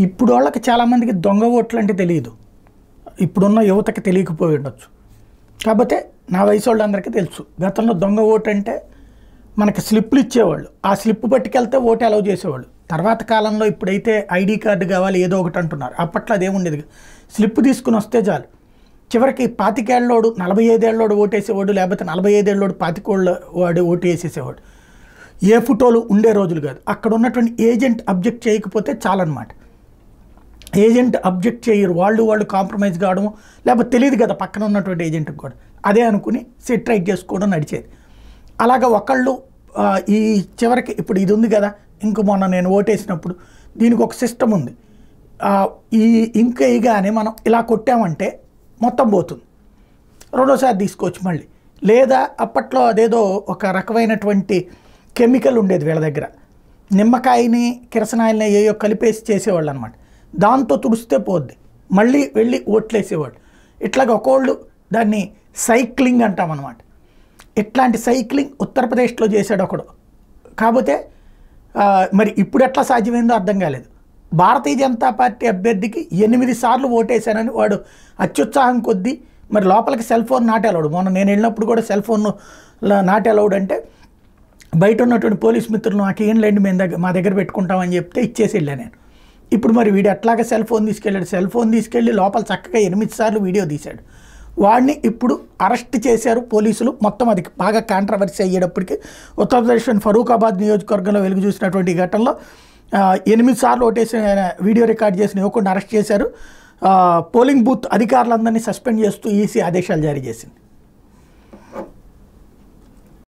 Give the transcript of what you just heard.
ఇప్పుడు వాళ్ళకి చాలామందికి దొంగ ఓట్లు అంటే తెలియదు, ఇప్పుడున్న యువతకి తెలియకపోయి ఉండొచ్చు. కాకపోతే నా వయసు వాళ్ళందరికీ తెలుసు, గతంలో దొంగ ఓటు అంటే మనకి స్లిప్పులు ఇచ్చేవాళ్ళు, ఆ స్లిప్ పట్టుకెళ్తే ఓటు అలౌ చేసేవాళ్ళు. తర్వాత కాలంలో ఇప్పుడైతే ఐడి కార్డు కావాలి ఏదో ఒకటి అంటున్నారు, అప్పట్లో అదేముండేది, స్లిప్ తీసుకుని వస్తే చాలు. చివరికి 25 ఏళ్ళోడు 45 ఏళ్ళోడు ఓటేసేవాడు, లేకపోతే 45 ఏళ్ళోడు 25 వాడు ఓటు వేసేసేవాడు. ఏ ఫోటోలు ఉండే రోజులు కాదు. అక్కడ ఉన్నటువంటి ఏజెంట్ అబ్జెక్ట్ చేయకపోతే చాలన్నమాట. ఏజెంట్ అబ్జెక్ట్ చేయరు, వాళ్ళు కాంప్రమైజ్ కావడం, లేకపోతే తెలియదు కదా పక్కన ఉన్నటువంటి ఏజెంట్కి కూడా, అదే అనుకుని సెట్ రైట్ చేసుకోవడం నడిచేది. అలాగా ఒకళ్ళు ఈ చివరికి ఇప్పుడు ఇది ఉంది కదా, ఇంక మొన్న నేను ఓటేసినప్పుడు దీనికి ఒక సిస్టమ్ ఉంది. ఈ ఇంక ఇగానే మనం ఇలా కొట్టామంటే మొత్తం పోతుంది, రెండోసారి తీసుకోవచ్చు మళ్ళీ. లేదా అప్పట్లో అదేదో ఒక రకమైనటువంటి కెమికల్ ఉండేది వీళ్ళ దగ్గర, నిమ్మకాయని కిరసనాయిల్ని ఏయో కలిపేసి చేసేవాళ్ళు అనమాట. దాంతో తుడిస్తే పోద్ది, మళ్ళీ వెళ్ళి ఓట్లేసేవాళ్ళు. ఇట్లాగ ఒకళ్ళు దాన్ని సైక్లింగ్ అంటామన్నమాట. ఇట్లాంటి సైక్లింగ్ ఉత్తరప్రదేశ్లో చేశాడు ఒకడు. కాకపోతే మరి ఇప్పుడు ఎట్లా సాధ్యమైందో అర్థం కాలేదు. భారతీయ జనతా పార్టీ అభ్యర్థికి 8 సార్లు ఓటేశానని వాడు అత్యుత్సాహం కొద్దీ, మరి లోపలికి సెల్ ఫోన్ నాట్ అలౌడ్. మొన్న నేను వెళ్ళినప్పుడు కూడా సెల్ ఫోన్ నాట్ అలౌడ్ అంటే బయట ఉన్నటువంటి పోలీస్ మిత్రులు నాకు ఏం లేండి మేము మా దగ్గర పెట్టుకుంటామని చెప్తే ఇచ్చేసి వెళ్ళాను నేను. ఇప్పుడు మరి వీడు ఎట్లాగా సెల్ ఫోన్ తీసుకెళ్ళాడు, సెల్ ఫోన్ తీసుకెళ్ళి లోపల చక్కగా 8 సార్లు వీడియో తీశాడు. వాడిని ఇప్పుడు అరెస్ట్ చేశారు పోలీసులు. మొత్తం అది బాగా కాంట్రవర్సీ అయ్యేటప్పటికి ఉత్తరప్రదేశ్లోని ఫరూఖాబాద్ నియోజకవర్గంలో వెలుగు చూసినటువంటి ఘటనలో 8 సార్లు ఓటేసిన వీడియో రికార్డ్ చేసిన యువకుడిని అరెస్ట్ చేశారు. పోలింగ్ బూత్ అధికారులందరినీ సస్పెండ్ చేస్తూ ఈసీ ఆదేశాలు జారీ చేసింది.